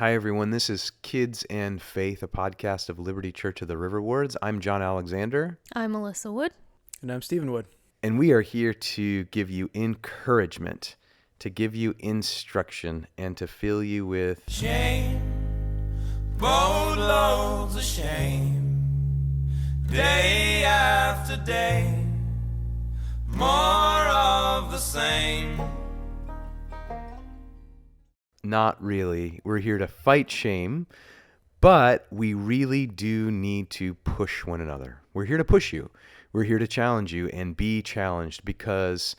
Hi, everyone. This is Kids and Faith, a podcast of Liberty Church of the River Wards. I'm John Alexander. I'm Alyssa Wood. And I'm Stephen Wood. And we are here to give you encouragement, to give you instruction, and to fill you with shame, boatloads of shame, day after day, more of the same. Not really. We're here to fight shame, but we really do need to push one another. We're here to push you. We're here to challenge you and be challenged, because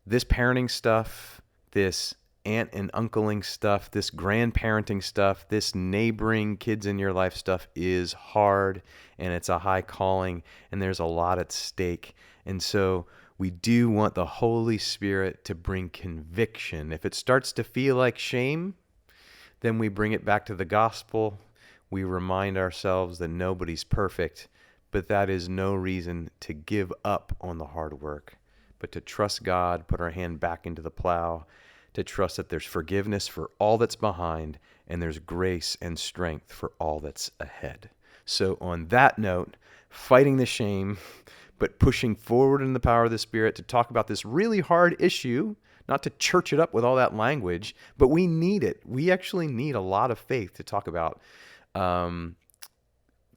this parenting stuff, this aunt and uncling stuff, this grandparenting stuff, this neighboring kids in your life stuff is hard, and it's a high calling, and there's a lot at stake. And so we do want the Holy Spirit to bring conviction. If it starts to feel like shame, then we bring it back to the gospel. We remind ourselves that nobody's perfect, but that is no reason to give up on the hard work, but to trust God, put our hand back into the plow, to trust that there's forgiveness for all that's behind, and there's grace and strength for all that's ahead. So on that note, fighting the shame, but pushing forward in the power of the Spirit to talk about this really hard issue, not to church it up with all that language, but we need it. We actually need a lot of faith to talk about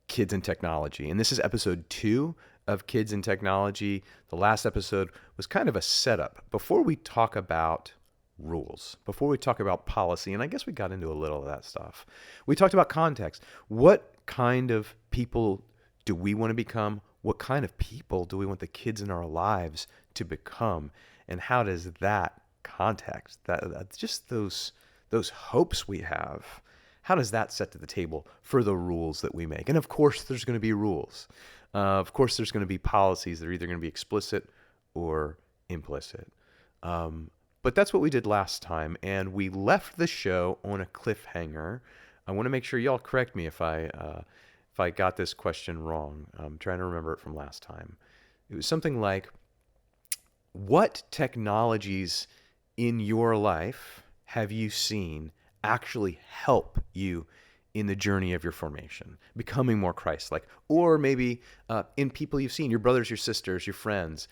kids and technology. And this is episode 2 of Kids and Technology. The last episode was kind of a setup. Before we talk about rules, before we talk about policy, and I guess we got into a little of that stuff, we talked about context. What kind of people do we want to become? What kind of people do we want the kids in our lives to become? And how does that context, that just those hopes we have, how does that set to the table for the rules that we make? And of course, there's going to be rules. Of course, there's going to be policies that are either going to be explicit or implicit. But that's what we did last time, and we left the show on a cliffhanger. I want to make sure y'all correct me if I got this question wrong. I'm trying to remember it from last time. It was something like, what technologies in your life have you seen actually help you in the journey of your formation, becoming more Christ-like? Or maybe in people you've seen, your brothers, your sisters, your friends,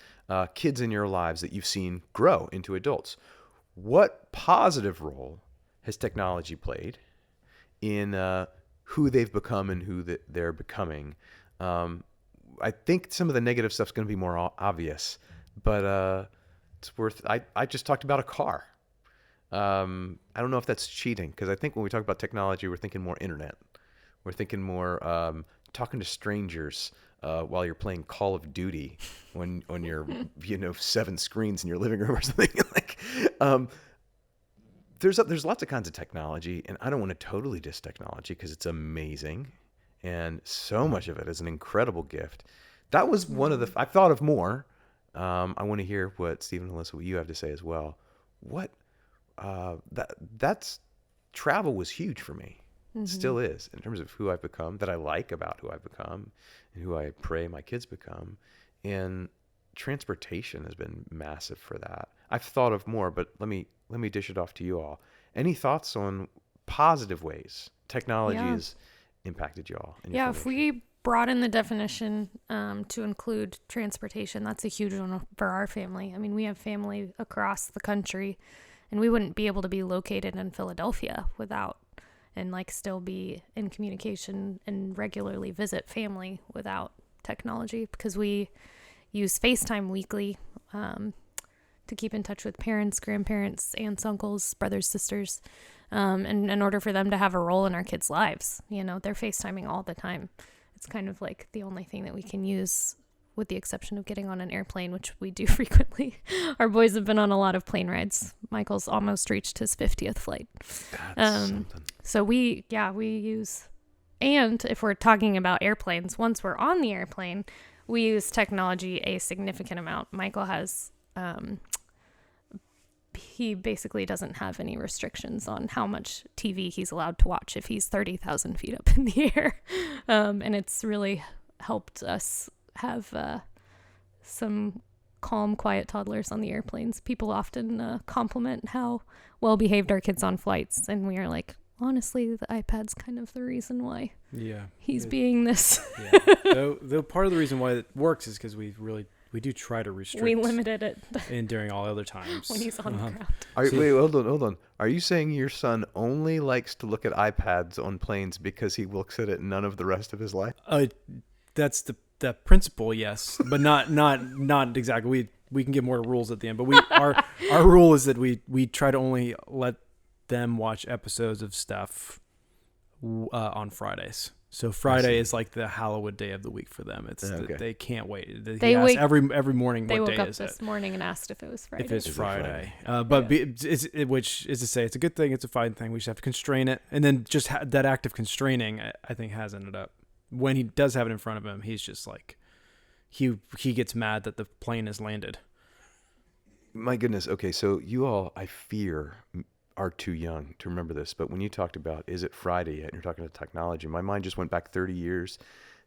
kids in your lives that you've seen grow into adults. What positive role has technology played in who they've become and who they're becoming? I think some of the negative stuff's going to be more obvious, but it's worth. I just talked about a car. I don't know if that's cheating, because I think when we talk about technology, we're thinking more internet. We're thinking more talking to strangers while you're playing Call of Duty on your 7 screens in your living room or something. There's lots of kinds of technology, and I don't want to totally diss technology because it's amazing, and so much of it is an incredible gift. That was one of the. I thought of more. I want to hear what Stephen and Alyssa, what you have to say as well. That's travel was huge for me. Mm-hmm. It still is, in terms of who I've become, that I like about who I've become, and who I pray my kids become. And transportation has been massive for that. I've thought of more, but let me dish it off to you all. Any thoughts on positive ways technology has impacted you all? Yeah, if we broaden the definition to include transportation, that's a huge one for our family. I mean, we have family across the country, and we wouldn't be able to be located in Philadelphia without, and still be in communication and regularly visit family without technology, because we use FaceTime weekly to keep in touch with parents, grandparents, aunts, uncles, brothers, sisters, and in order for them to have a role in our kids' lives. They're FaceTiming all the time. It's kind of like the only thing that we can use, with the exception of getting on an airplane, which we do frequently. Our boys have been on a lot of plane rides. Michael's almost reached his 50th flight. That's something. So we use, and if we're talking about airplanes, once we're on the airplane, we use technology a significant amount. Michael has, he basically doesn't have any restrictions on how much TV he's allowed to watch if he's 30,000 feet up in the air. And it's really helped us have some calm, quiet toddlers on the airplanes. People often compliment how well behaved our kids on flights, and we are like, honestly, the iPad's kind of the reason why Yeah. he's being this. Yeah. Though part of the reason why it works is because we do try to restrict. We limited it And during all other times. when he's on the ground. Wait, hold on. Are you saying your son only likes to look at iPads on planes because he looks at it none of the rest of his life? That's the principle, yes, but not exactly. We can get more rules at the end, but our rule is that we try to only let them watch episodes of stuff on Fridays. So Friday is like the Hallowed day of the week for them. It's they can't wait. He asks every morning They what woke day up is this it. morning and asked if it was Friday. If it's Is it Friday, Friday? Which is to say, it's a good thing. It's a fine thing. We just have to constrain it, and then just that act of constraining, I think, has ended up when he does have it in front of him. He's just like he gets mad that the plane has landed. My goodness. Okay, so you all, I fear, are too young to remember this, but when you talked about is it Friday yet, and you're talking about technology, my mind just went back 30 years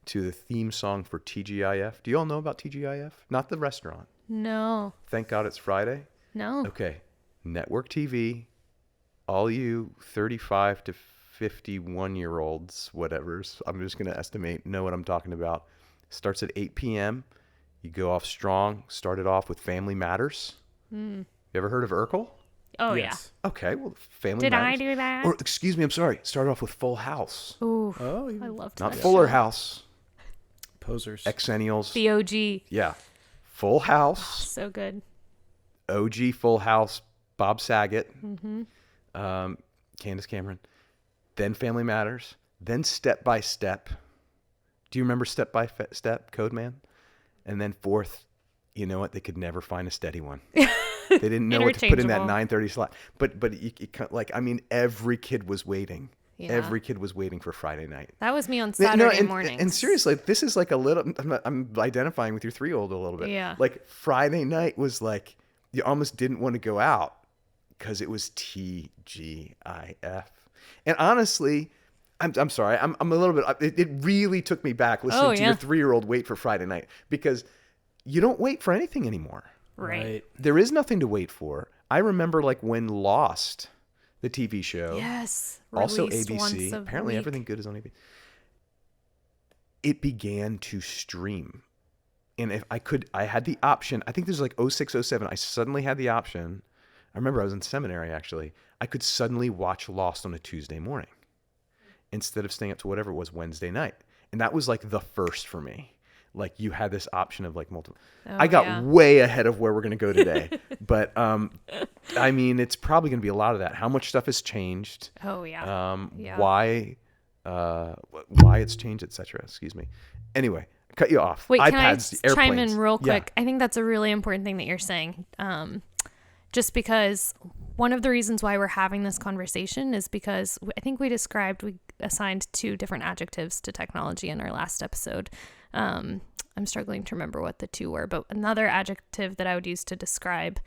to the theme song for TGIF. Do you all know about TGIF? Not the restaurant. No. Thank God it's Friday. No. Okay. Network TV, all you 35 to 51-year-olds, whatever's, I'm just going to estimate, know what I'm talking about. Starts at 8 p.m. You go off strong. Started off with Family Matters. You ever heard of Urkel? Oh, Yes. Okay, well, Family Did Matters. I do that? Or, excuse me, I'm sorry. Started off with Full House. Ooh. Oh, I loved Not that Fuller show. House. posers. Exennials. The OG. Yeah. Full House. So good. OG Full House. Bob Saget. Candace Cameron. Then Family Matters. Then Step by Step. Do you remember Step by Step, Code Man? And then fourth, you know what? They could never find a steady one. They didn't know what to put in that 9:30 slot. But every kid was waiting. Yeah. Every kid was waiting for Friday night. That was me on Saturday mornings. And seriously, this is like a little. I'm identifying with your 3-year-old a little bit. Yeah. Like Friday night was like you almost didn't want to go out because it was TGIF. And honestly, I'm sorry. I'm a little bit. It really took me back listening to your 3-year-old wait for Friday night because you don't wait for anything anymore. Right. There is nothing to wait for. I remember like when Lost, the TV show. Yes. Also Released once ABC. a Apparently week. everything good is on ABC. It began to stream. And if I had the option, I think this was like 06, 07. I suddenly had the option. I remember I was in seminary actually. I could suddenly watch Lost on a Tuesday morning instead of staying up to whatever it was Wednesday night. And that was like the first for me. Like you had this option of like multiple. I got way ahead of where we're going to go today. But I mean, it's probably going to be a lot of that. How much stuff has changed? Oh, yeah. Yeah. Why it's changed, etc. Excuse me. Anyway, cut you off. Wait, iPads, can I chime airplanes. in real Yeah. quick? I think that's a really important thing that you're saying. Just because one of the reasons why we're having this conversation is because I think we assigned 2 different adjectives to technology in our last episode. I'm struggling to remember what the 2 were, but another adjective that I would use to describe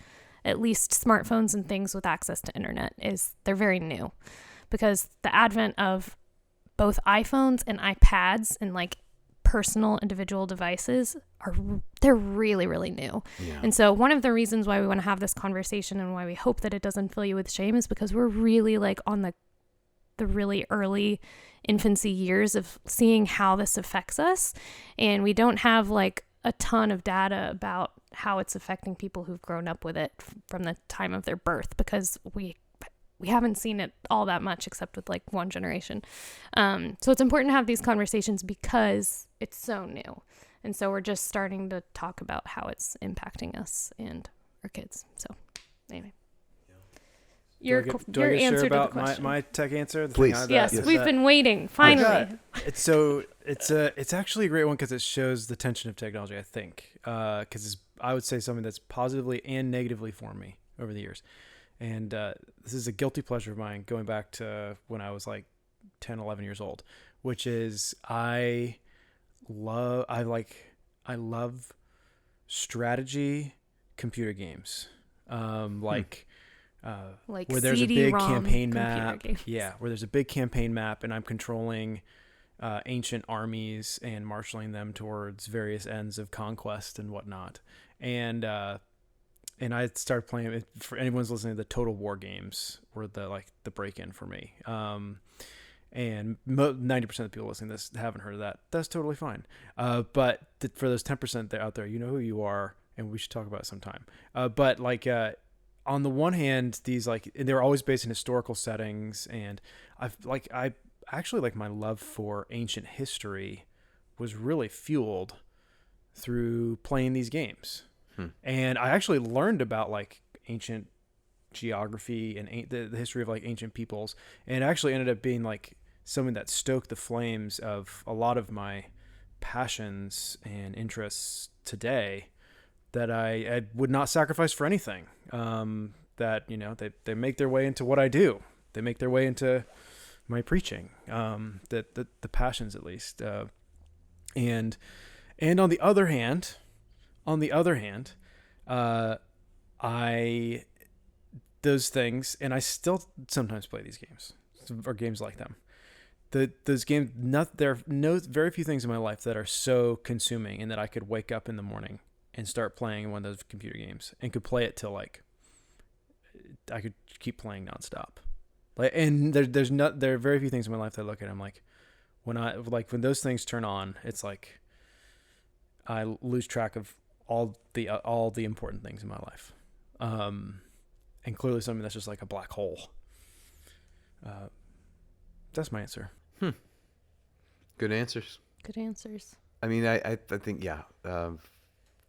at least smartphones and things with access to internet is they're very new, because the advent of both iPhones and iPads and like personal individual devices they're really, really new. Yeah. And so one of the reasons why we want to have this conversation and why we hope that it doesn't fill you with shame is because we're really like on the really early infancy years of seeing how this affects us. And we don't have like a ton of data about how it's affecting people who've grown up with it from the time of their birth, because we haven't seen it all that much except with like one generation. So it's important to have these conversations because it's so new. And so we're just starting to talk about how it's impacting us and our kids. So anyway. Your answer to the question. My tech answer? Please. Yes, we've been waiting. Finally. It's actually a great one because it shows the tension of technology, I think. Because it's, I would say, something that's positively and negatively formed me over the years. And this is a guilty pleasure of mine going back to when I was like 10, 11 years old, which is I love strategy computer games. Like where there's a big CD-ROM campaign computer map. games. Yeah, where there's a big campaign map and I'm controlling ancient armies and marshaling them towards various ends of conquest and whatnot. And and I started playing it. For anyone's listening, the Total War games were the break-in for me. And 90% of the people listening to this haven't heard of that. That's totally fine. But for those 10% out there, you know who you are, and we should talk about it sometime. But on the one hand, these they're always based in historical settings, and I actually my love for ancient history was really fueled through playing these games. And I actually learned about ancient geography and the history of ancient peoples, and it actually ended up being something that stoked the flames of a lot of my passions and interests today that I would not sacrifice for anything. That they make their way into what I do. They make their way into my preaching. The passions, at least. And on the other hand, those things, and I still sometimes play these games or games like them. Those games, there are very few things in my life that are so consuming, and that I could wake up in the morning and start playing one of those computer games and could play it till I could keep playing nonstop. And there are very few things in my life that I look at. I'm when those things turn on, it's I lose track of all the important things in my life. And clearly something that's just like a black hole. That's my answer. Good answers. Good answers. I mean, I think, yeah,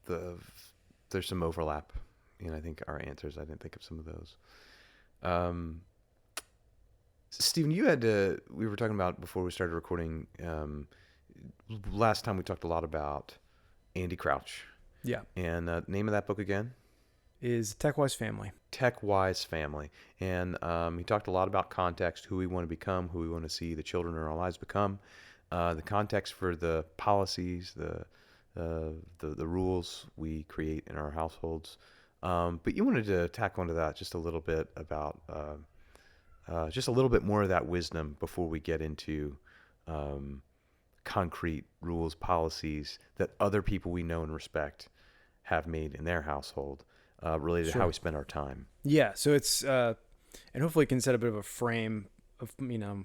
there's some overlap in, I think, our answers. I didn't think of some of those. Stephen, we were talking about before we started recording, last time we talked a lot about Andy Crouch. Yeah. And name of that book again? Is TechWise Family. TechWise Family. And he talked a lot about context, who we want to become, who we want to see the children in our lives become, the context for the policies, the rules we create in our households. But you wanted to tack onto that just a little bit about just a little bit more of that wisdom before we get into concrete rules, policies that other people we know and respect have made in their household. Related to how we spend our time. Yeah, so it's and hopefully can set a bit of a frame of, I'm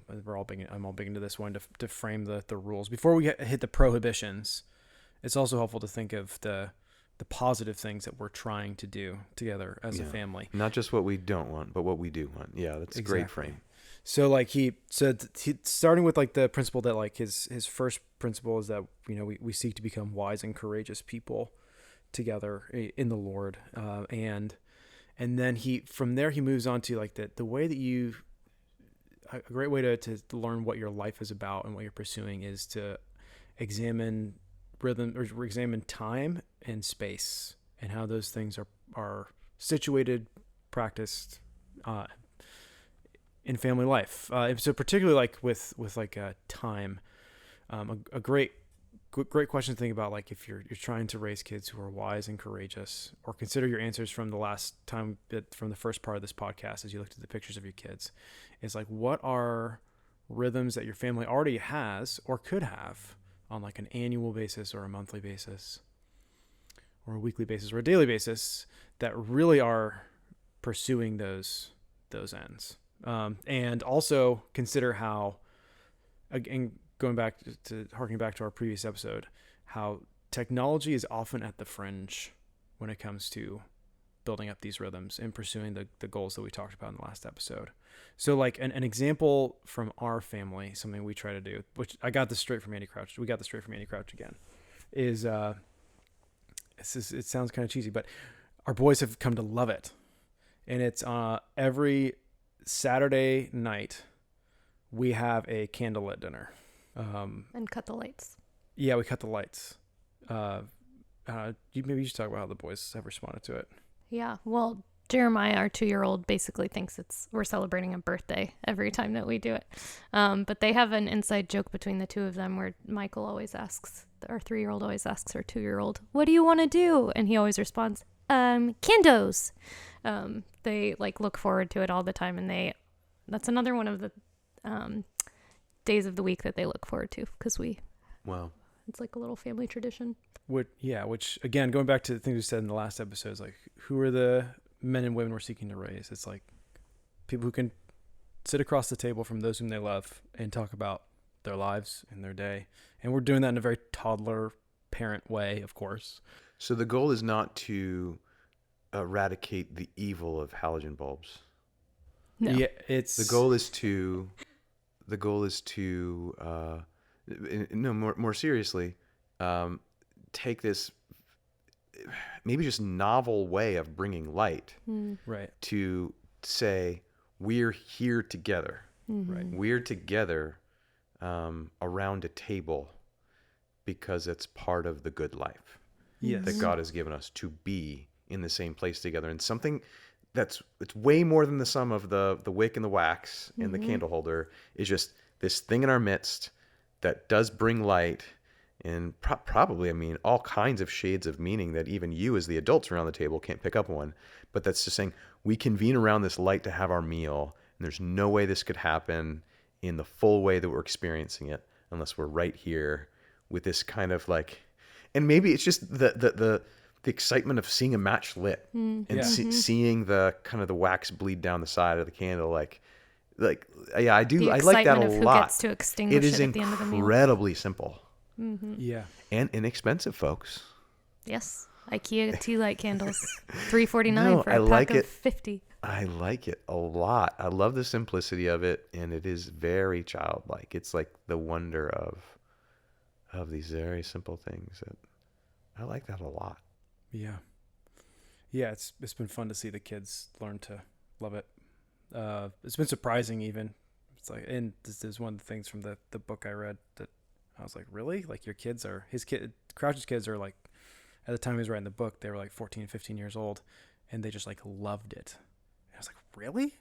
all big into this one to frame the rules before we hit the prohibitions. It's also helpful to think of the positive things that we're trying to do together as a family. Not just what we don't want, but what we do want. Yeah, that's a great frame. So he said, starting with the principle that his first principle is that we seek to become wise and courageous people together in the Lord, and then from there he moves on to the way that a great way to learn what your life is about and what you're pursuing is to examine rhythm, or examine time and space, and how those things are situated, practiced in family life. So particularly with time, a great question to think about, if you're trying to raise kids who are wise and courageous, or consider your answers from the last time, from the first part of this podcast, as you looked at the pictures of your kids, is what are rhythms that your family already has or could have on an annual basis or a monthly basis or a weekly basis or a daily basis that really are pursuing those ends. And also consider how, again, harking back to our previous episode, how technology is often at the fringe when it comes to building up these rhythms and pursuing the goals that we talked about in the last episode. So an example from our family, something we try to do, which I got this straight from Andy Crouch. We got this straight from Andy Crouch again, is it sounds kind of cheesy, but our boys have come to love it. And it's every Saturday night we have a candlelit dinner. And cut the lights. Yeah, we cut the lights. Maybe you should talk about how the boys have responded to it. Yeah, well, Jeremiah, our 2-year-old, basically thinks we're celebrating a birthday every time that we do it. But they have an inside joke between the two of them where Michael always asks, our 3-year-old always asks our 2-year-old, "What do you want to do?" And he always responds, "Candos." They look forward to it all the time, and that's another one of the days of the week that they look forward to, because we It's like a little family tradition. Which again, going back to the things we said in the last episode, is like, who are the men and women we're seeking to raise? It's like people who can sit across the table from those whom they love and talk about their lives and their day. And we're doing that in a very toddler parent way, of course. So the goal is not to eradicate the evil of halogen bulbs. No. Yeah, it's The goal is to more seriously, take this maybe just novel way of bringing light right. to say we're here together. Right. We're together around a table because it's part of the good life Yes. that God has given us to be in the same place together. And something it's way more than the sum of the wick and the wax and the candle holder is just this thing in our midst that does bring light and probably, I mean, all kinds of shades of meaning that even you as the adults around the table can't pick up on. But that's just saying we convene around this light to have our meal, and there's no way this could happen in the full way that we're experiencing it unless we're right here with this kind of like, and maybe it's just the excitement of seeing a match lit and seeing the kind of the wax bleed down the side of the candle, like yeah, I do. The I like that a excitement of who lot. gets to extinguish It is it at the end of the meal. incredibly simple Yeah. and inexpensive, folks. Yes. IKEA tea light candles. $3.49 No, for I a pack like of it. 50. I like it a lot. I love the simplicity of it, and it is very childlike. It's like the wonder of these very simple things. That I like that a lot. Yeah. Yeah, it's been fun to see the kids learn to love it. It's been surprising even. It's like, and this is one of the things from the book I read that I was like, really? Like Crouch's kids are like, at the time he was writing the book, they were like 14, 15 years old, and they just like loved it. And I was like, really?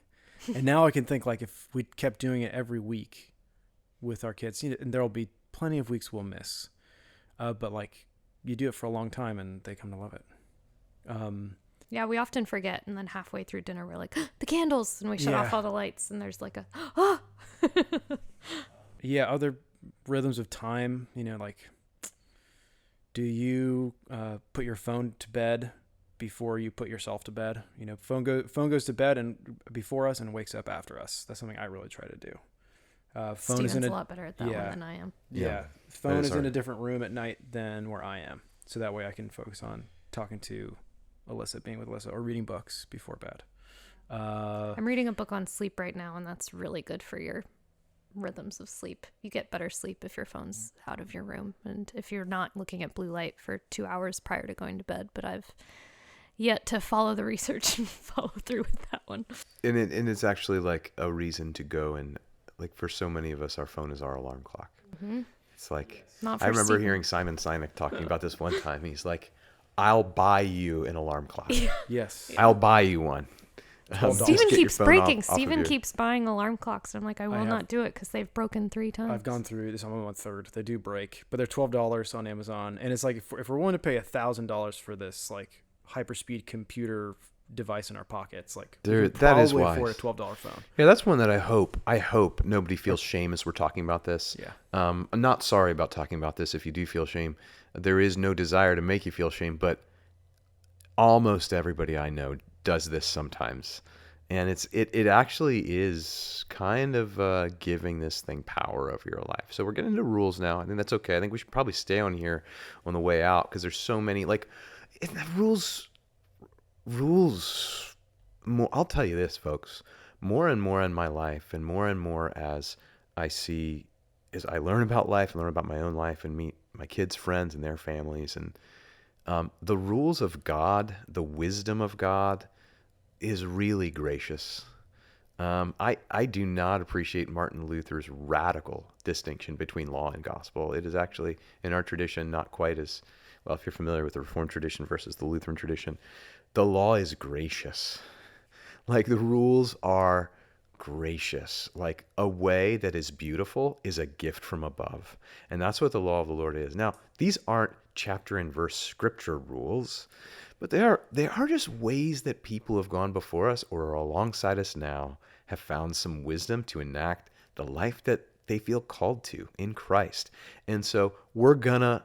And now I can think like if we kept doing it every week with our kids, and there'll be plenty of weeks we'll miss. But like you do it for a long time and they come to love it. Yeah, we often forget, and then halfway through dinner, we're like, the candles, and we shut Yeah. off all the lights, and there's like a, Yeah, other rhythms of time, like, do you put your phone to bed before you put yourself to bed? Phone goes to bed and before us and wakes up after us. That's something I really try to do. Phone Steven's is a lot better at that one than I am. Yeah, phone is is in hard. a different room at night than where I am, so that way I can focus on talking to Alyssa, being with Alyssa, or reading books before bed. I'm reading a book on sleep right now, and that's really good for your rhythms of sleep. You get better sleep if your phone's out of your room, and if you're not looking at blue light for 2 hours prior to going to bed. But I've yet to follow the research and follow through with that one. And it's actually like a reason to go, and like for so many of us, our phone is our alarm clock. It's like, Not for I remember Stephen. hearing Simon Sinek talking about this one time. He's like, I'll buy you an alarm clock. Yes. I'll buy you one. Just Steven get your keeps phone breaking. off of Steven your- keeps buying alarm clocks. And I'm like, I will have- not do it because they've broken 3 times. I've gone through this. I'm on my third. They do break, but they're $12 on Amazon, and it's like if we're willing to pay $1,000 for this like hyperspeed computer device in our pockets, like we There- can that is probably wise. afford a $12 phone. Yeah, that's one that I hope nobody feels shame as we're talking about this. Yeah. I'm not sorry about talking about this if you do feel shame. There is no desire to make you feel shame, but almost everybody I know does this sometimes. And it actually is kind of giving this thing power over your life. So we're getting into rules now. I think that's okay. I think we should probably stay on here on the way out because there's so many rules. More, I'll tell you this, folks. More and more in my life, and more as I learn about life and learn about my own life and meet my kids' friends and their families, and the rules of God, the wisdom of God, is really gracious. I do not appreciate Martin Luther's radical distinction between law and gospel. It is actually, in our tradition, not quite as, well, if you're familiar with the Reformed tradition versus the Lutheran tradition, the law is gracious. Like the rules are gracious. Like a way that is beautiful is a gift from above. And that's what the law of the Lord is. Now, these aren't chapter and verse scripture rules, but they are just ways that people have gone before us or are alongside us now have found some wisdom to enact the life that they feel called to in Christ. And so we're gonna,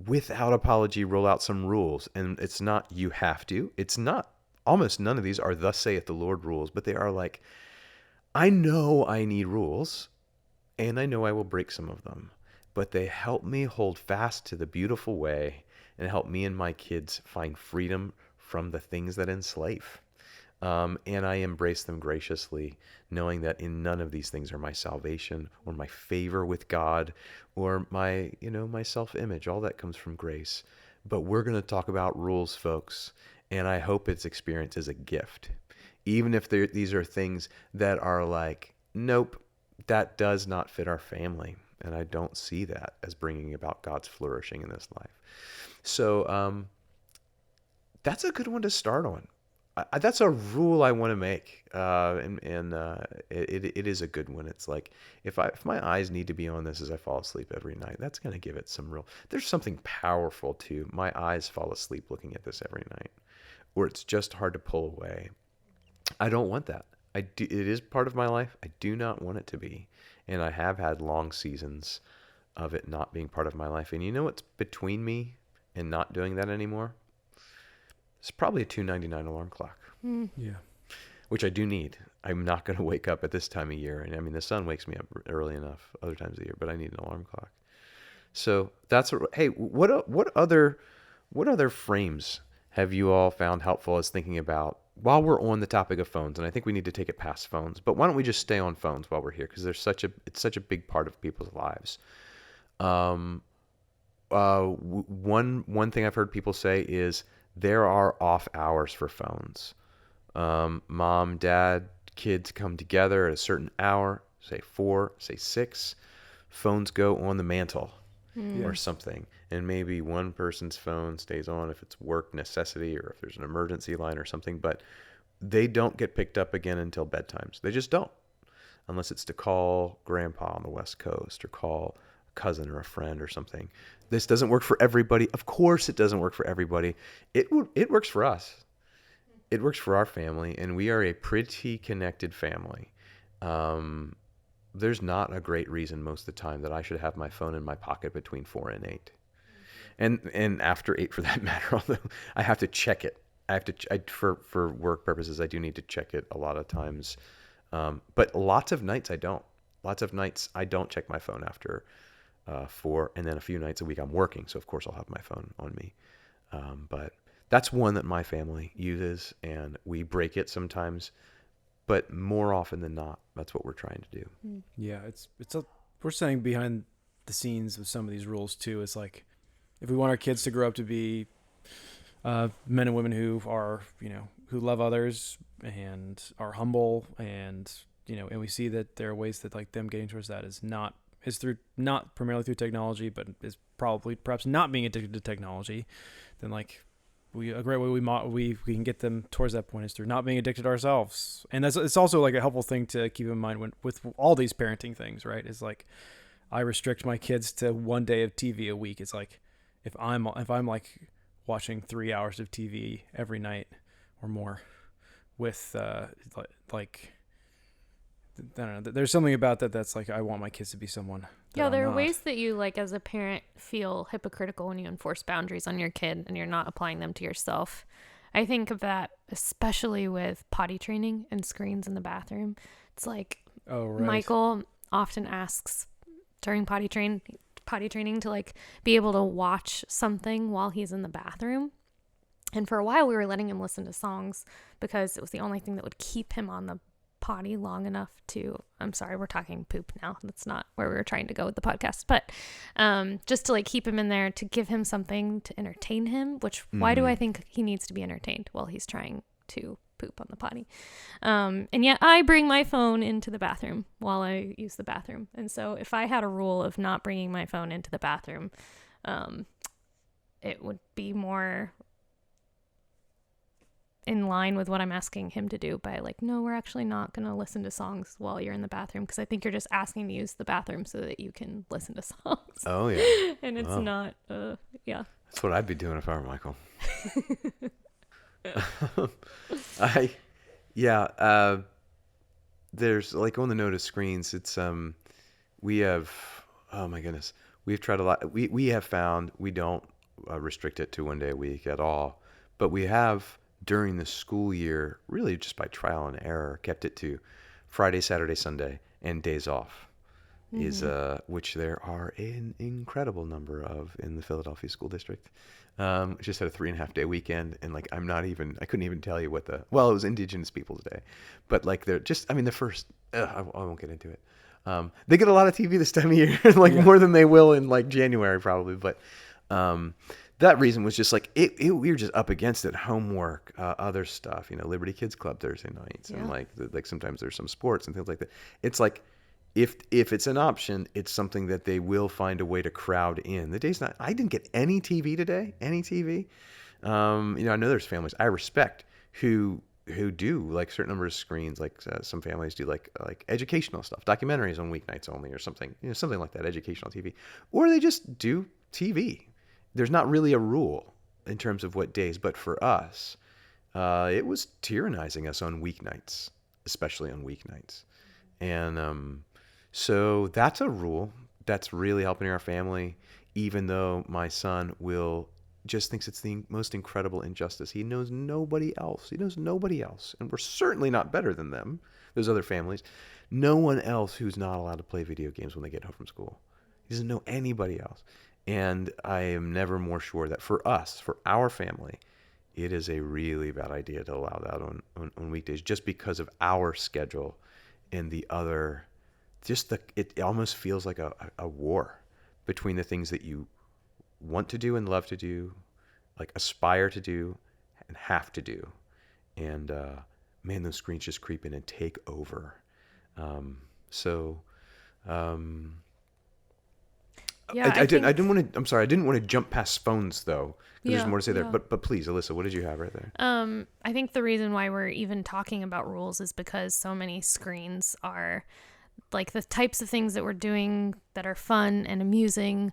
without apology, roll out some rules. And it's not you have to. It's not, almost none of these are thus saith the Lord rules, but they are like, I know I need rules, and I know I will break some of them, but they help me hold fast to the beautiful way and help me and my kids find freedom from the things that enslave. And I embrace them graciously, knowing that in none of these things are my salvation or my favor with God or my, my self-image. All that comes from grace. But we're going to talk about rules, folks, and I hope it's experienced as a gift. Even if these are things that are like, nope, that does not fit our family. And I don't see that as bringing about God's flourishing in this life. So that's a good one to start on. That's a rule I want to make, and it is a good one. It's like if my eyes need to be on this as I fall asleep every night, that's going to give it some real. There's something powerful to my eyes fall asleep looking at this every night, or it's just hard to pull away. I don't want that. It is part of my life. I do not want it to be, and I have had long seasons of it not being part of my life. And you know what's between me and not doing that anymore? It's probably a $2.99 alarm clock. Yeah. Which I do need. I'm not going to wake up at this time of year. And I mean, the sun wakes me up early enough other times of the year, but I need an alarm clock. So that's hey, what other frames have you all found helpful as thinking about while we're on the topic of phones? And I think we need to take it past phones, but why don't we just stay on phones while we're here? Because it's such a big part of people's lives. One thing I've heard people say is, there are off hours for phones. Mom, dad, kids come together at a certain hour, say 4, say 6. Phones go on the mantle or something. And maybe one person's phone stays on if it's work necessity or if there's an emergency line or something. But they don't get picked up again until bedtimes. They just don't. Unless it's to call grandpa on the West Coast or call a cousin or a friend or something. This doesn't work for everybody. Of course it doesn't work for everybody. It works for us. It works for our family, and we are a pretty connected family. There's not a great reason most of the time that I should have my phone in my pocket between 4 and 8. And after 8 for that matter, although I have to check it. For work purposes, I do need to check it a lot of times. But lots of nights I don't. Lots of nights I don't check my phone after 4, and then a few nights a week I'm working, so of course I'll have my phone on me. But that's one that my family uses, and we break it sometimes, but more often than not, that's what we're trying to do. Yeah, we're saying behind the scenes with some of these rules too. It's like if we want our kids to grow up to be men and women who are, who love others and are humble, and and we see that there are ways that like them getting towards that is not primarily through technology, but is probably perhaps not being addicted to technology, then like a great way we can get them towards that point is through not being addicted ourselves. And it's also like a helpful thing to keep in mind with all these parenting things, right? Is like I restrict my kids to 1 day of TV a week. It's like if I'm like watching 3 hours of TV every night or more with like I don't know. There's something about that that's like I want my kids to be someone. Yeah, there are ways that you, like, as a parent, feel hypocritical when you enforce boundaries on your kid and you're not applying them to yourself. I think of that especially with potty training and screens in the bathroom. It's like Michael often asks during potty training to like be able to watch something while he's in the bathroom. And for a while we were letting him listen to songs because it was the only thing that would keep him on the potty long enough to, I'm sorry, we're talking poop now. That's not where we were trying to go with the podcast, but just to like keep him in there, to give him something to entertain him, which why do I think he needs to be entertained while he's trying to poop on the potty? And yet I bring my phone into the bathroom while I use the bathroom. And so if I had a rule of not bringing my phone into the bathroom, it would be more in line with what I'm asking him to do by like, no, we're actually not going to listen to songs while you're in the bathroom, because I think you're just asking to use the bathroom so that you can listen to songs. Oh, yeah. And it's not, yeah. That's what I'd be doing if I were Michael. there's like on the note of screens, it's we have, oh my goodness, we've tried a lot. We have found we don't restrict it to 1 day a week at all, but we have during the school year, really just by trial and error, kept it to Friday, Saturday, Sunday, and days off. Is which there are an incredible number of in the Philadelphia school district. Just had a 3.5 day weekend, and like I couldn't even tell you what it was Indigenous Peoples Day, but like they're just, I mean, the first, I won't get into it. They get a lot of TV this time of year, like more than they will in like January probably, but that reason was just like we were just up against it. Homework, other stuff, Liberty Kids Club Thursday nights, and like sometimes there's some sports and things like that. It's like, if it's an option, it's something that they will find a way to crowd in. The day's not. I didn't get any TV today. Any TV. I know there's families I respect who do like certain number of screens. Like some families do like educational stuff, documentaries on weeknights only, or something. Something like that, educational TV, or they just do TV. There's not really a rule in terms of what days, but for us, it was tyrannizing us on weeknights, especially on weeknights, and so that's a rule that's really helping our family, even though my son just thinks it's the most incredible injustice. He knows nobody else. And we're certainly not better than them. There's other families. No one else who's not allowed to play video games when they get home from school. He doesn't know anybody else. And I am never more sure that for us, for our family, it is a really bad idea to allow that on weekdays, just because of our schedule and the other. It almost feels like a war between the things that you want to do and love to do, like aspire to do and have to do. And man, those screens just creep in and take over. I didn't want to jump past phones though, because there's more to say there. But please, Alyssa, what did you have right there? I think the reason why we're even talking about rules is because so many screens are like the types of things that we're doing that are fun and amusing.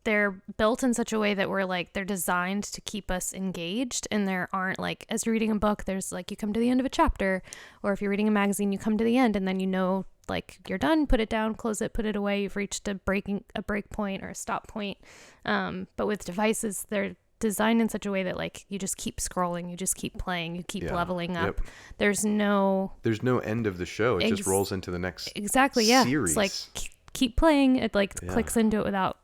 They're built in such a way that they're designed to keep us engaged, and there aren't like, as you're reading a book, there's like, you come to the end of a chapter, or if you're reading a magazine, you come to the end and then like you're done, put it down, close it, put it away. You've reached a break point or a stop point. But with devices, they're designed in such a way that like you just keep scrolling, you just keep playing, you keep leveling up. Yep. There's no end of the show. It just rolls into the next It's series. like keep playing. It like clicks into it without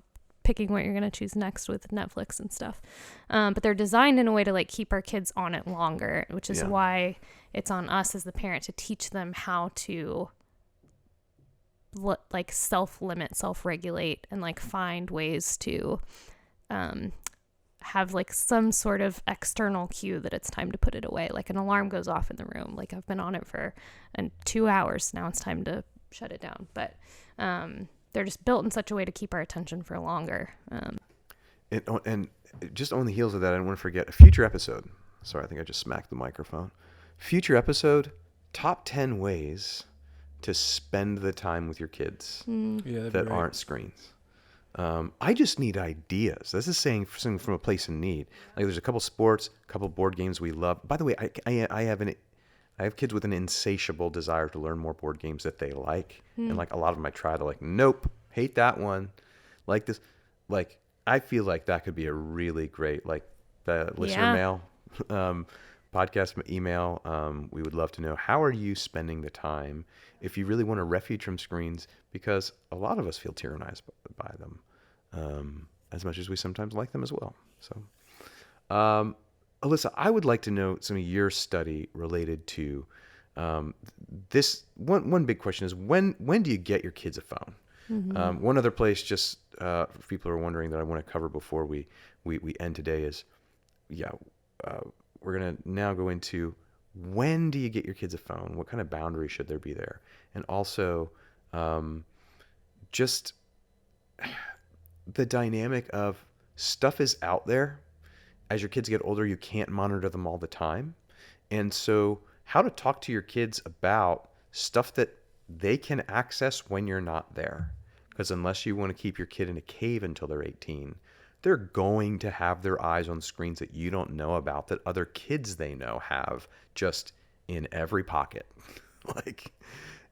picking what you're going to choose next with Netflix and stuff. But they're designed in a way to like keep our kids on it longer, which is why it's on us as the parent to teach them how to like self-limit, self-regulate, and like find ways to have like some sort of external cue that it's time to put it away. Like an alarm goes off in the room. Like I've been on it for 2 hours. Now it's time to shut it down. But they're just built in such a way to keep our attention for longer. And just on the heels of that, I don't want to forget a future episode. Sorry, I think I just smacked the microphone. Future episode, top 10 ways to spend the time with your kids that aren't screens. I just need ideas. This is saying from a place in need. Like there's a couple sports, a couple board games we love. By the way, I have kids with an insatiable desire to learn more board games that they like, and like a lot of them I try to like, nope, hate that one, like this. Like I feel like that could be a really great like the listener mail, podcast email. We would love to know, how are you spending the time if you really want a refuge from screens, because a lot of us feel tyrannized by them, as much as we sometimes like them as well. So, Alyssa, I would like to know some of your study related to this. One big question is, when do you get your kids a phone? Mm-hmm. One other place, just for people who are wondering, that I want to cover before we end today is, we're going to now go into, when do you get your kids a phone? What kind of boundary should there be there? And also, just the dynamic of stuff is out there. As your kids get older, you can't monitor them all the time. And so how to talk to your kids about stuff that they can access when you're not there. Because unless you want to keep your kid in a cave until they're 18, they're going to have their eyes on screens that you don't know about, that other kids they know have just in every pocket.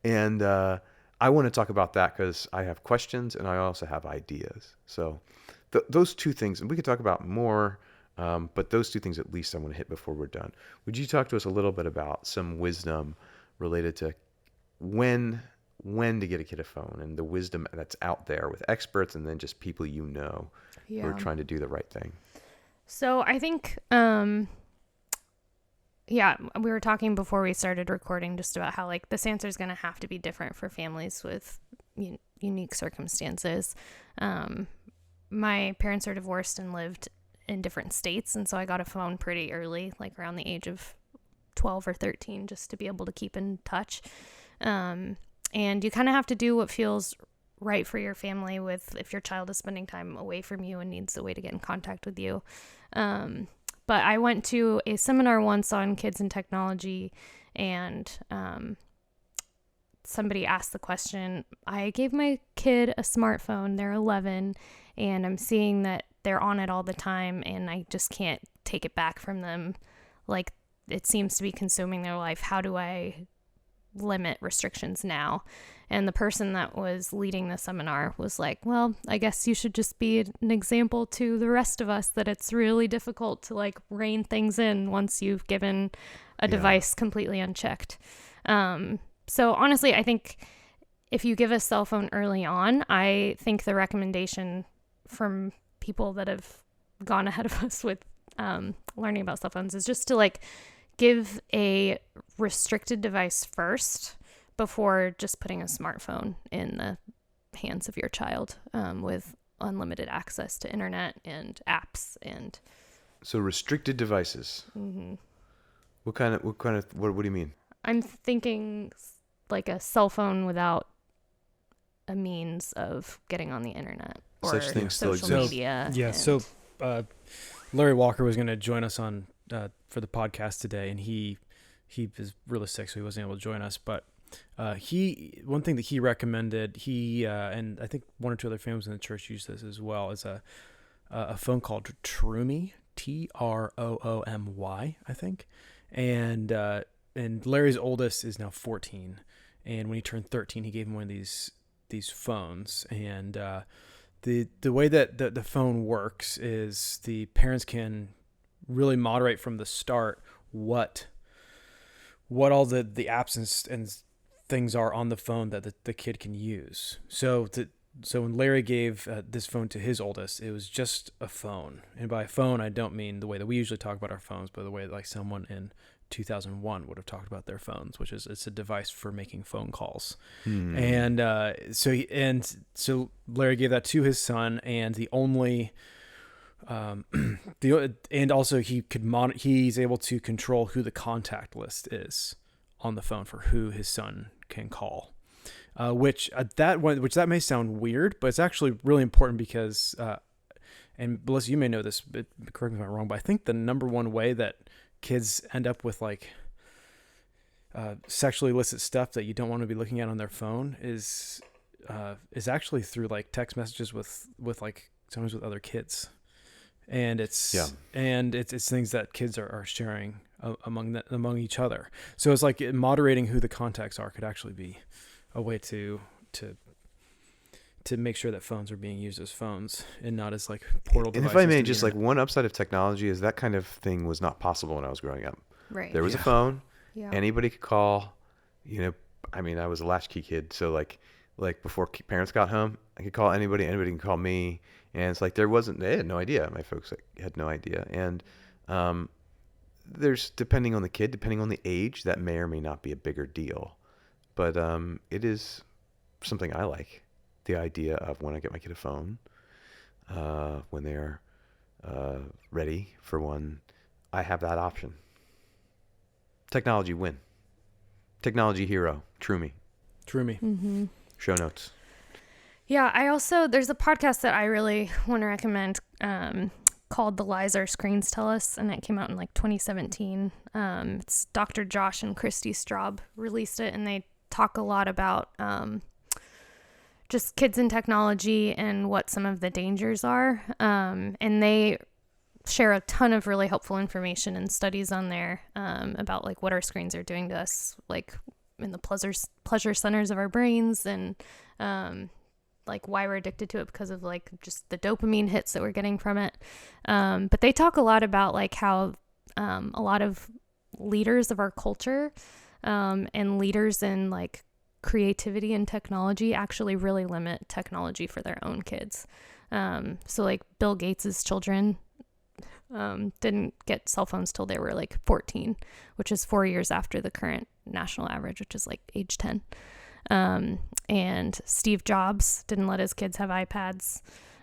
And I want to talk about that because I have questions and I also have ideas. So those two things, and we could talk about more, but those two things at least I want to hit before we're done. Would you talk to us a little bit about some wisdom related to when to get a kid a phone and the wisdom that's out there with experts and then just people who are trying to do the right thing? So I think, we were talking before we started recording just about how like this answer is going to have to be different for families with unique circumstances. My parents are divorced and lived in different states, and so I got a phone pretty early, like around the age of 12 or 13, just to be able to keep in touch. And you kind of have to do what feels right for your family with if your child is spending time away from you and needs a way to get in contact with you. But I went to a seminar once on kids and technology, and somebody asked the question, I gave my kid a smartphone, they're 11, and I'm seeing that they're on it all the time, and I just can't take it back from them. Like, it seems to be consuming their life. How do I limit restrictions now? And the person that was leading the seminar was like, well, I guess you should just be an example to the rest of us that it's really difficult to like rein things in once you've given a device completely unchecked. So honestly, I think if you give a cell phone early on, I think the recommendation from people that have gone ahead of us with learning about cell phones is just to like give a restricted device first before just putting a smartphone in the hands of your child with unlimited access to internet and apps. And so restricted devices. Mm-hmm. What do you mean? I'm thinking like a cell phone without a means of getting on the internet or Such things still social exist. media. Yeah. So Larry Walker was going to join us on for the podcast today, and he is really sick, so he wasn't able to join us. But one thing that he recommended, and I think one or two other families in the church use this as well, is a phone called Troomy, Troomy, I think. And Larry's oldest is now 14, and when he turned 13, he gave him one of these phones. And the way that the phone works is the parents can really moderate from the start what all the apps and things are on the phone that the kid can use. So when Larry gave this phone to his oldest, it was just a phone. And by phone, I don't mean the way that we usually talk about our phones, but the way that like someone in 2001 would have talked about their phones, which is it's a device for making phone calls. And so Larry gave that to his son, and the only and also he's able to control who the contact list is on the phone for who his son can call, which that may sound weird, but it's actually really important because and Alyssa, you may know this, but correct me if I'm wrong, but I think the number one way that kids end up with like sexually illicit stuff that you don't want to be looking at on their phone is actually through like text messages with like sometimes with other kids. And it's things that kids are sharing among each other. So it's like moderating who the contacts are could actually be a way to make sure that phones are being used as phones and not as like portal devices. And if I may, just like one upside of technology is that kind of thing was not possible when I was growing up. Right. There was a phone. Yeah. Anybody could call. I mean, I was a latchkey kid, so like before parents got home, I could call anybody. Anybody can call me. And it's like they had no idea. My folks had no idea. And there's, depending on the kid, depending on the age, that may or may not be a bigger deal. But it is something I like, the idea of when I get my kid a phone, when they're ready for one, I have that option. Technology win. Technology hero, Troomy. Mm-hmm. Show notes. Yeah, there's a podcast that I really want to recommend called The Lies Our Screens Tell Us, and it came out in like 2017. It's Dr. Josh and Christy Straub released it, and they talk a lot about just kids and technology and what some of the dangers are. And they share a ton of really helpful information and studies on there about like what our screens are doing to us, like in the pleasure centers of our brains, and like why we're addicted to it because of like just the dopamine hits that we're getting from it. But they talk a lot about like how a lot of leaders of our culture and leaders in like creativity and technology actually really limit technology for their own kids. So like Bill Gates's children didn't get cell phones till they were like 14, which is 4 years after the current national average, which is like age 10. And Steve Jobs didn't let his kids have iPads.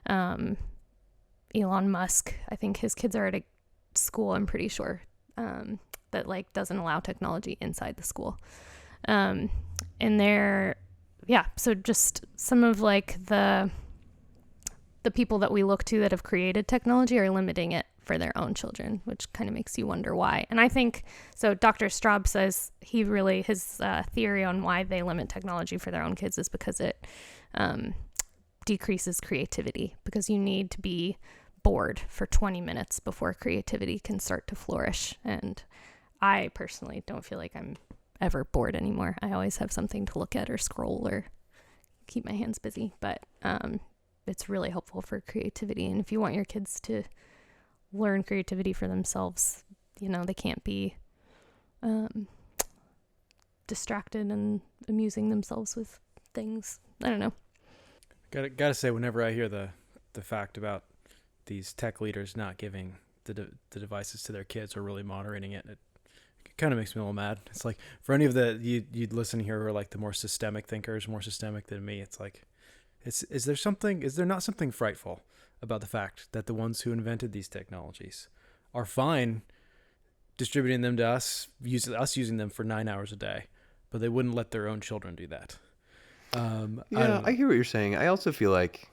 Elon Musk, I think his kids are at a school, I'm pretty sure, that like doesn't allow technology inside the school. And so just some of like the people that we look to that have created technology are limiting it for their own children, which kind of makes you wonder why. And I think, so Dr. Straub says his theory on why they limit technology for their own kids is because it decreases creativity, because you need to be bored for 20 minutes before creativity can start to flourish. And I personally don't feel like I'm ever bored anymore. I always have something to look at or scroll or keep my hands busy, but it's really helpful for creativity. And if you want your kids to learn creativity for themselves, they can't be distracted and amusing themselves with things. I don't know. Gotta say, whenever I hear the fact about these tech leaders not giving the devices to their kids or really moderating it kind of makes me a little mad. It's like, for any of you'd listen here who are like the more systemic thinkers, more systemic than me, it's like, is there not something frightful about the fact that the ones who invented these technologies are fine distributing them to us using them for 9 hours a day, but they wouldn't let their own children do that? I hear what you're saying. I also feel like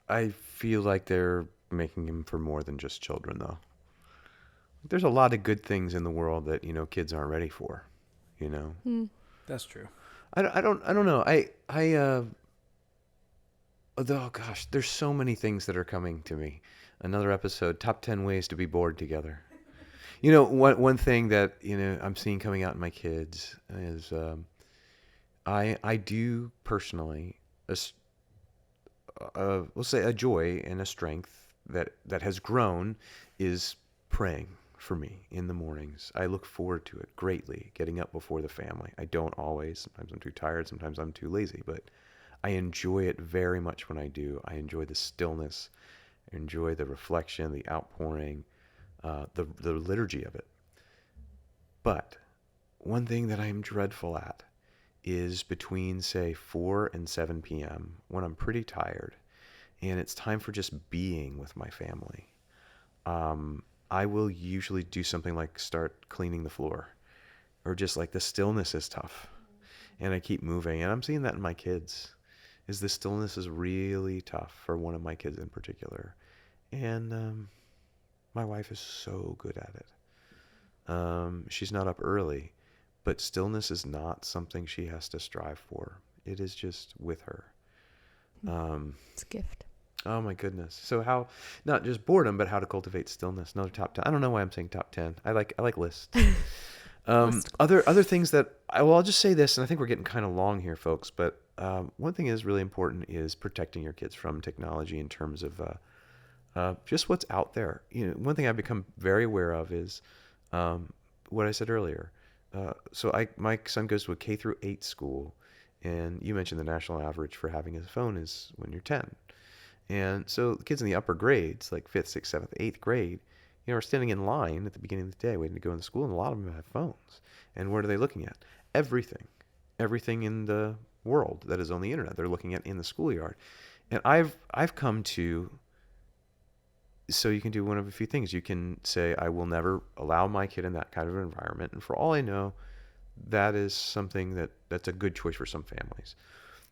they're making them for more than just children, though. There's a lot of good things in the world that kids aren't ready for. That's true. I don't know. Oh gosh, there's so many things that are coming to me. Another episode, top 10 ways to be bored together. One thing that I'm seeing coming out in my kids is I do personally, we'll say a joy and a strength that has grown is praying for me in the mornings. I look forward to it greatly, getting up before the family. I don't always. Sometimes I'm too tired. Sometimes I'm too lazy. But I enjoy it very much when I do. I enjoy the stillness. I enjoy the reflection, the outpouring, the liturgy of it. But one thing that I'm dreadful at is between, say, 4 and 7 p.m. when I'm pretty tired and it's time for just being with my family. I will usually do something like start cleaning the floor, or just like the stillness is tough and I keep moving. And I'm seeing that in my kids, is the stillness is really tough for one of my kids in particular. And my wife is so good at it. She's not up early, but stillness is not something she has to strive for. It is just with her. It's a gift. Oh my goodness. So how, not just boredom, but how to cultivate stillness. Another top 10. I don't know why I'm saying top 10. I like lists. Other things that I'll just say this, and I think we're getting kind of long here, folks, but one thing is really important is protecting your kids from technology in terms of just what's out there. One thing I've become very aware of is what I said earlier. My son goes to a K through 8 school, and you mentioned the national average for having a phone is when you're 10. And so the kids in the upper grades, like 5th, 6th, 7th, 8th grade, are standing in line at the beginning of the day waiting to go into school, and a lot of them have phones. And what are they looking at? Everything in the world that is on the internet, they're looking at in the schoolyard. And I've come to, so you can do one of a few things. You can say, I will never allow my kid in that kind of environment. And for all I know, that is something that's a good choice for some families.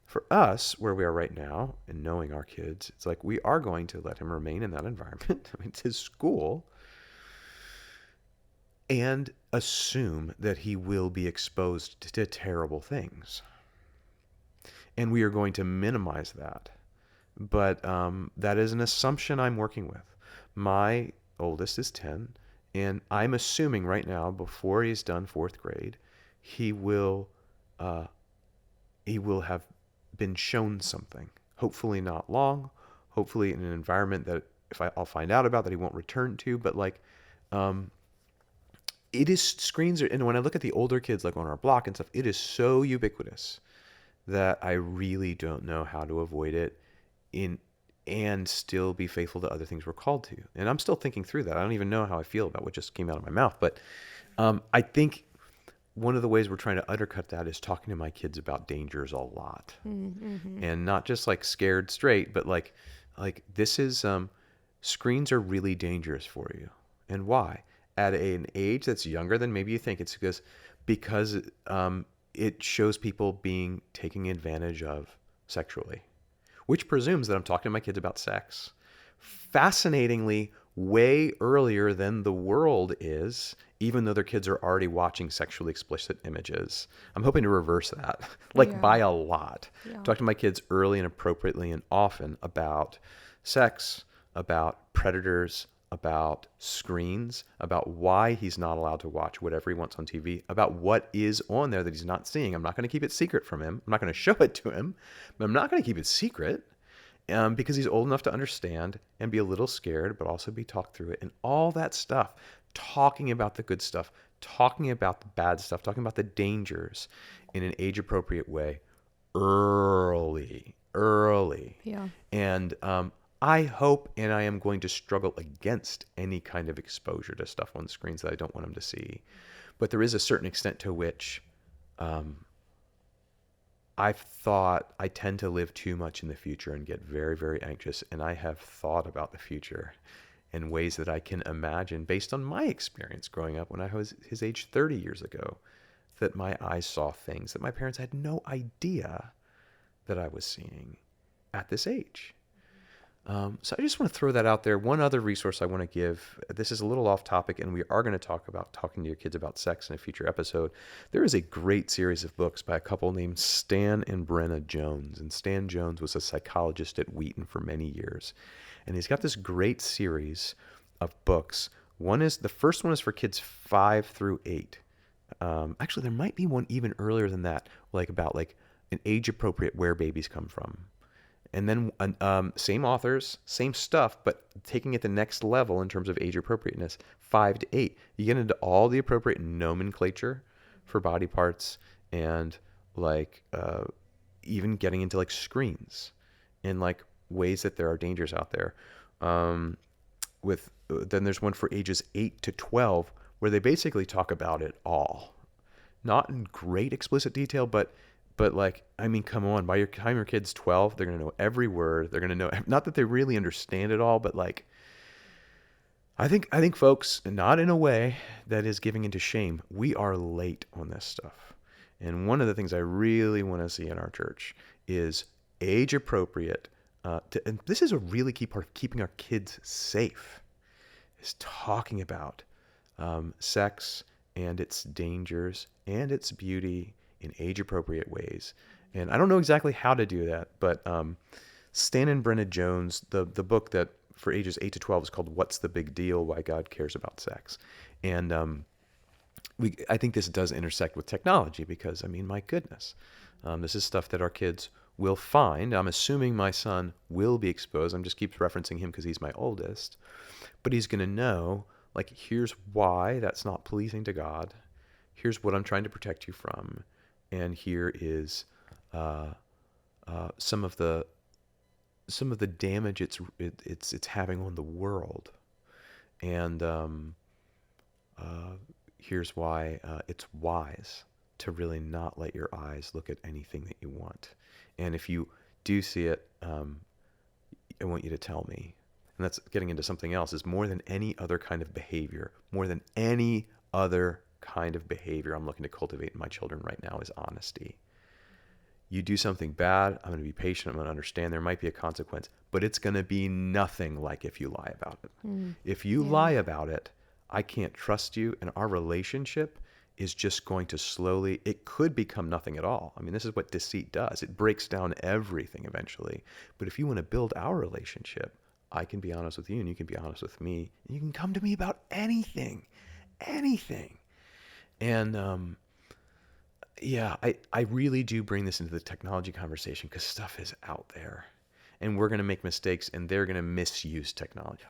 For us, where we are right now, and knowing our kids, it's like we are going to let him remain in that environment. I mean, it's his school. And assume that he will be exposed to terrible things. And we are going to minimize that. But that is an assumption I'm working with. My oldest is 10, and I'm assuming right now, before he's done 4th grade, he will have been shown something. Hopefully not long. Hopefully in an environment that I'll find out about that he won't return to. But like, it is screens and when I look at the older kids like on our block and stuff, it is so ubiquitous that I really don't know how to avoid it and still be faithful to other things we're called to. And I'm still thinking through that. I don't even know how I feel about what just came out of my mouth. But I think one of the ways we're trying to undercut that is talking to my kids about dangers a lot. Mm-hmm. And not just like scared straight, but like this is, screens are really dangerous for you. And why? At an age that's younger than maybe you think. It's because it shows people being taken advantage of sexually, which presumes that I'm talking to my kids about sex. Fascinatingly, way earlier than the world is, even though their kids are already watching sexually explicit images. I'm hoping to reverse that, by a lot. Yeah. Talk to my kids early and appropriately and often about sex, about predators, about screens, about why he's not allowed to watch whatever he wants on TV, about what is on there that he's not seeing. I'm not going to keep it secret from him. I'm not going to show it to him, but I'm not going to keep it secret because he's old enough to understand and be a little scared, but also be talked through it and all that stuff. Talking about the good stuff, talking about the bad stuff, talking about the dangers in an age-appropriate way early. Yeah. And I hope, and I am going to struggle against any kind of exposure to stuff on screens that I don't want them to see. But there is a certain extent to which I've thought I tend to live too much in the future and get very, very anxious. And I have thought about the future in ways that I can imagine based on my experience growing up when I was his age 30 years ago, that my eyes saw things that my parents had no idea that I was seeing at this age. So I just want to throw that out there. One other resource I want to give, this is a little off topic, and we are going to talk about talking to your kids about sex in a future episode. There is a great series of books by a couple named Stan and Brenna Jones. And Stan Jones was a psychologist at Wheaton for many years. And he's got this great series of books. The first one is for kids 5 through 8. Actually, there might be one even earlier than that, about an age-appropriate where babies come from. And then same authors, same stuff, but taking it the next level in terms of age appropriateness, 5 to 8. You get into all the appropriate nomenclature for body parts and even getting into screens and ways that there are dangers out there. Then there's one for ages 8 to 12 where they basically talk about it all. Not in great explicit detail, but come on, by your time your kid's 12, they're going to know every word. They're going to know, not that they really understand it all, but I think folks, not in a way that is giving into shame. We are late on this stuff. And one of the things I really want to see in our church is age appropriate. And this is a really key part of keeping our kids safe, is talking about sex and its dangers and its beauty in age-appropriate ways. And I don't know exactly how to do that, but Stan and Brenna Jones, the book that for ages 8 to 12 is called What's the Big Deal? Why God Cares About Sex. And I think this does intersect with technology because, my goodness, this is stuff that our kids will find. I'm assuming my son will be exposed. I'm just keep referencing him because he's my oldest. But he's going to know, here's why that's not pleasing to God. Here's what I'm trying to protect you from. And here is some of the damage it's having on the world, and here's why it's wise to really not let your eyes look at anything that you want. And if you do see it, I want you to tell me. And that's getting into something else. Is more than any other kind of behavior, I'm looking to cultivate in my children right now is honesty. You do something bad, I'm going to be patient, I'm going to understand there might be a consequence, but it's going to be nothing like if you lie about it. If you lie about it, I can't trust you, and our relationship is just going to slowly, it could become nothing at all. This is what deceit does. It breaks down everything eventually. But if you want to build our relationship, I can be honest with you and you can be honest with me. And you can come to me about anything. And yeah, I really do bring this into the technology conversation because stuff is out there. And we're going to make mistakes and they're going to misuse technology.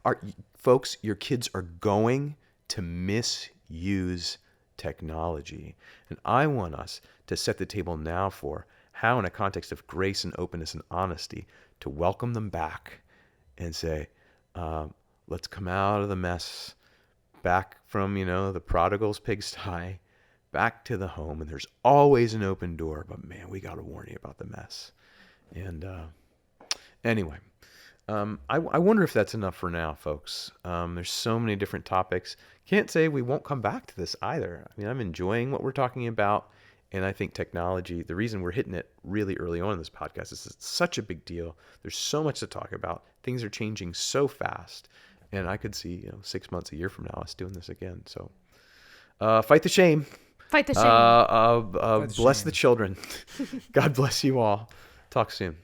Folks, your kids are going to misuse technology. And I want us to set the table now for how, in a context of grace and openness and honesty, to welcome them back and say, let's come out of the mess, back from, the prodigal's pigsty, back to the home. And there's always an open door, but man, we got to warn you about the mess. And anyway, I wonder if that's enough for now, folks. There's so many different topics. Can't say we won't come back to this either. I mean, I'm enjoying what we're talking about. And I think technology, the reason we're hitting it really early on in this podcast is it's such a big deal. There's so much to talk about. Things are changing so fast. And I could see, 6 months, a year from now, us doing this again. So fight the shame. Fight the shame. Bless the children. God bless you all. Talk soon.